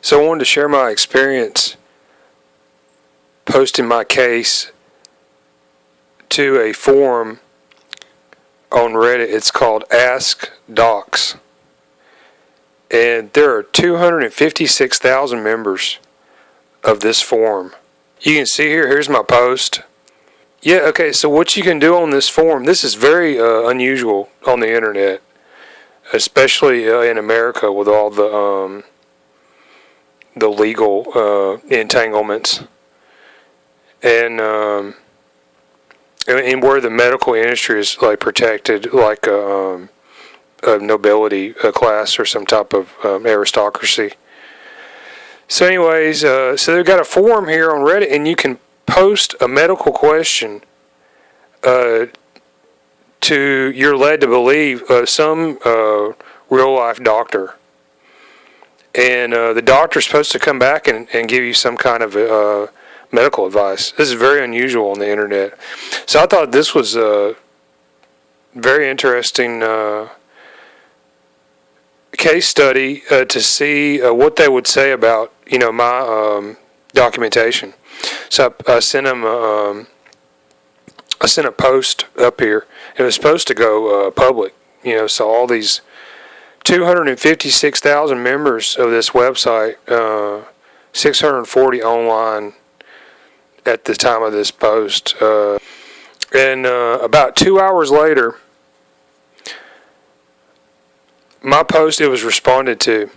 So I wanted to share my experience posting my case to a forum on Reddit. It's called AskDocs. And there are 256,000 members of this forum. You can see here's my post. Yeah, okay, so what you can do on this forum, this is very unusual on the internet, especially in America with all the legal entanglements and where the medical industry is like protected, like a nobility class or some type of aristocracy. So anyways, so they've got a forum here on Reddit, and you can post a medical question to, you're led to believe, some real-life doctor. And the doctor's supposed to come back and give you some kind of medical advice. This is very unusual on the internet. So I thought this was a very interesting case study to see what they would say about, my documentation. So I sent them. I sent a post up here. It was supposed to go public. So all these 256,000 members of this website, 640 online at the time of this post, and about 2 hours later, my post, it was responded to.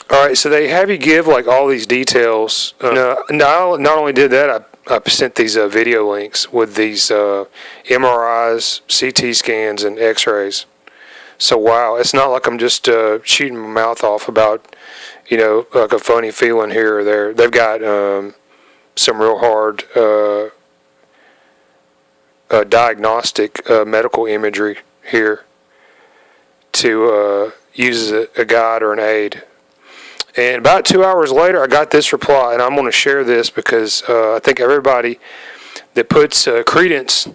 All right, so they have you give like all these details. Not only did that, I sent these video links with these MRIs, CT scans, and X-rays. So wow, it's not like I'm just shooting my mouth off about, like a funny feeling here or there. They've got some real hard diagnostic medical imagery here to use as a guide or an aid. And about 2 hours later, I got this reply, and I'm going to share this because I think everybody that puts credence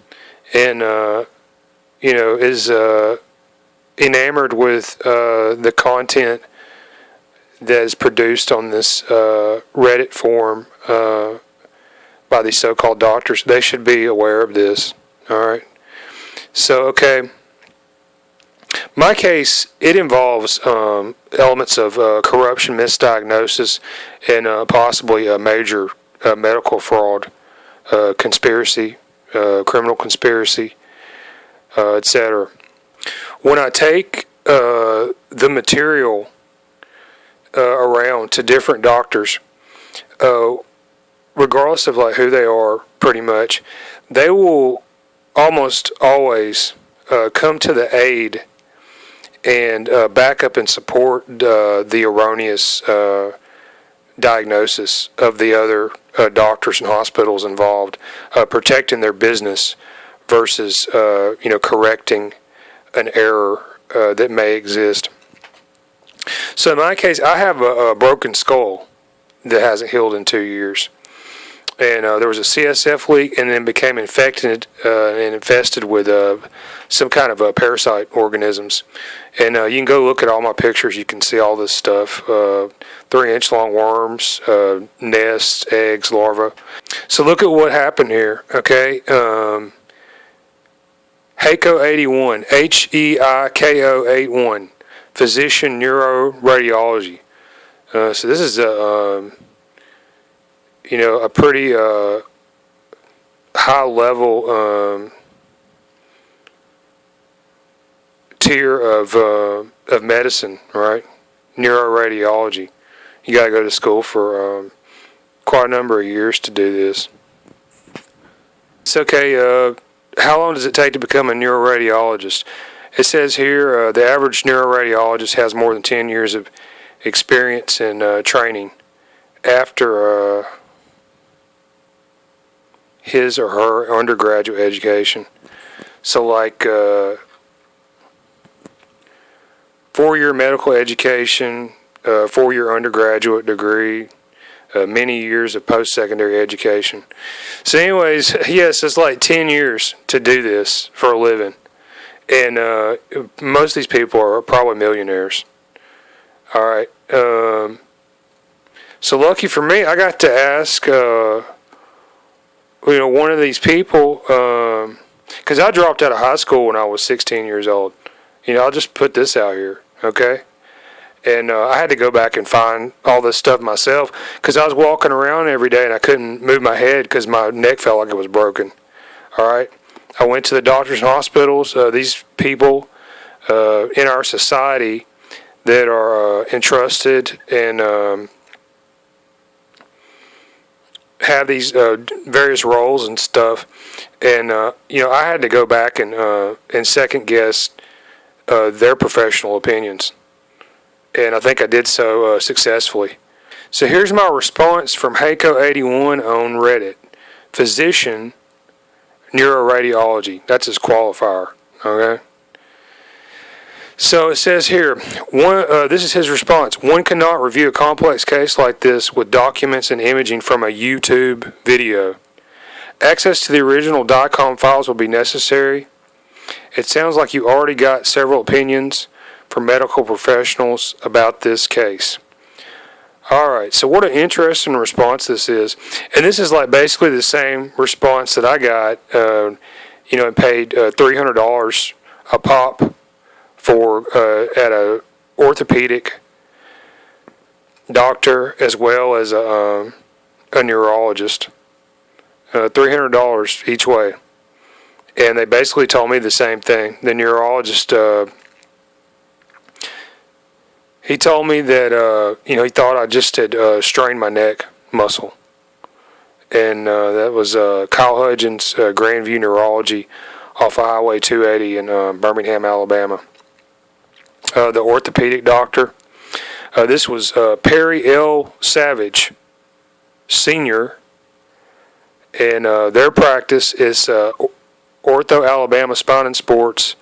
and is enamored with the content that is produced on this Reddit forum by these so-called doctors, they should be aware of this. All right. So, okay. My case, it involves elements of corruption, misdiagnosis, and possibly a major medical fraud, conspiracy, criminal conspiracy, etc. When I take the material around to different doctors, regardless of like who they are, pretty much, they will almost always come to the aid and back up and support the erroneous diagnosis of the other doctors and hospitals involved, protecting their business versus correcting an error that may exist. So in my case, I have a broken skull that hasn't healed in 2 years. And there was a CSF leak, and then became infected and infested with some kind of parasite organisms. And you can go look at all my pictures. You can see all this stuff: 3-inch long worms, nests, eggs, larvae. So look at what happened here. Okay, HEIKO 81, HEIKO 81, physician neuroradiology. So this is a pretty high level tier of medicine, right? Neuroradiology. You got to go to school for quite a number of years to do this. It's okay. How long does it take to become a neuroradiologist? It says here the average neuroradiologist has more than 10 years of experience in training after his or her undergraduate education. So like 4-year medical education, 4-year undergraduate degree, many years of post-secondary education. So anyways, yes, it's like 10 years to do this for a living. And most of these people are probably millionaires. All right. So lucky for me, I got to ask, one of these people, because I dropped out of high school when I was 16 years old. I'll just put this out here, okay? And I had to go back and find all this stuff myself because I was walking around every day and I couldn't move my head because my neck felt like it was broken. All right? I went to the doctors and hospitals. These people in our society that are entrusted and have these various roles and stuff. And, I had to go back and second guess their professional opinions. And I think I did so successfully. So here's my response from Heiko81 on Reddit. Physician, neuroradiology. That's his qualifier. Okay? So it says here, this is his response. One cannot review a complex case like this with documents and imaging from a YouTube video. Access to the original DICOM files will be necessary. It sounds like you already got several opinions from medical professionals about this case. Alright, so what an interesting response this is. And this is like basically the same response that I got, and paid $300 a pop for at a orthopedic doctor as well as a neurologist. $300 each way. And they basically told me the same thing. The neurologist, he told me that, he thought I just had strained my neck muscle. And that was Kyle Hudgens, Grandview Neurology off of Highway 280 in Birmingham, Alabama. The orthopedic doctor, this was Perry L. Savage, Sr., and their practice is Ortho Alabama Spine and Sports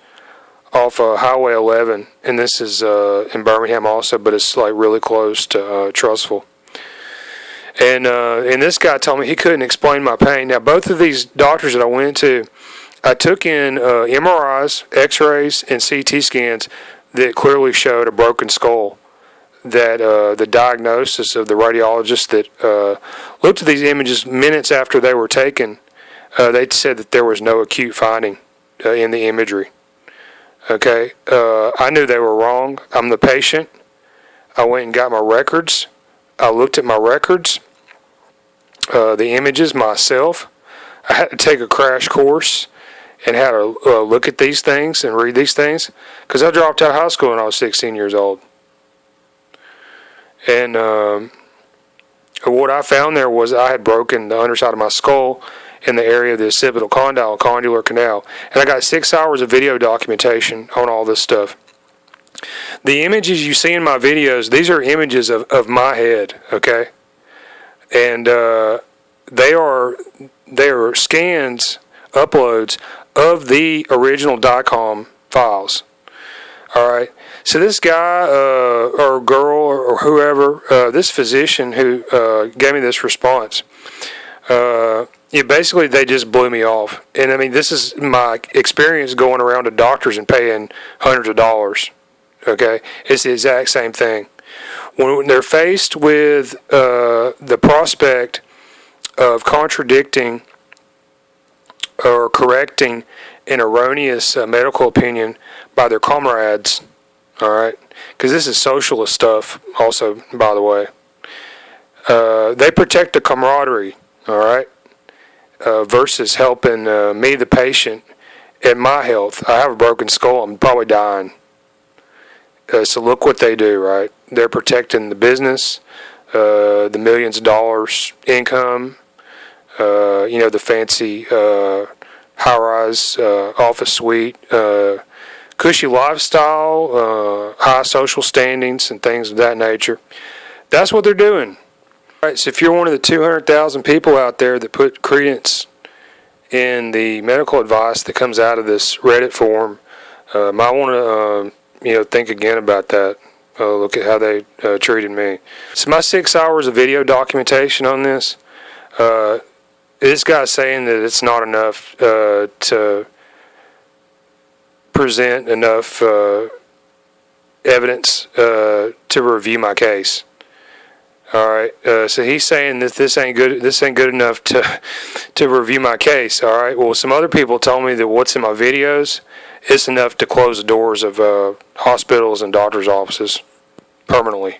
off Highway 11, and this is in Birmingham also, but it's like really close to Trussville. And this guy told me he couldn't explain my pain. Now, both of these doctors that I went to, I took in MRIs, X-rays, and CT scans that clearly showed a broken skull. That the diagnosis of the radiologist that looked at these images minutes after they were taken, they said that there was no acute finding in the imagery. Okay, I knew they were wrong. I'm the patient. I went and got my records. I looked at my records, the images myself. I had to take a crash course and had to look at these things and read these things because I dropped out of high school when I was 16 years old. And what I found there was I had broken the underside of my skull in the area of the occipital condyle, condylar canal. And I got 6 hours of video documentation on all this stuff. The images you see in my videos, these are images of my head, okay? And they are scans, uploads of the original DICOM files. All right. So this guy or girl or whoever, this physician who gave me this response, basically they just blew me off. And I mean, this is my experience going around to doctors and paying hundreds of dollars. Okay, it's the exact same thing. When they're faced with the prospect of contradicting or correcting an erroneous medical opinion by their comrades, all right, because this is socialist stuff also, by the way. They protect the camaraderie, all right, versus helping me, the patient, and my health. I have a broken skull. I'm probably dying. So look what they do, right? They're protecting the business, the millions of dollars income, the fancy high-rise office suite, cushy lifestyle, high social standings, and things of that nature. That's what they're doing. All right, so if you're one of the 200,000 people out there that put credence in the medical advice that comes out of this Reddit forum, might want to think again about that. Look at how they treated me. So my 6 hours of video documentation on this, this guy's saying that it's not enough to present enough evidence to review my case. All right. So he's saying that this ain't good. This ain't good enough to review my case. All right. Well, some other people told me that what's in my videos is enough to close the doors of hospitals and doctors' offices permanently.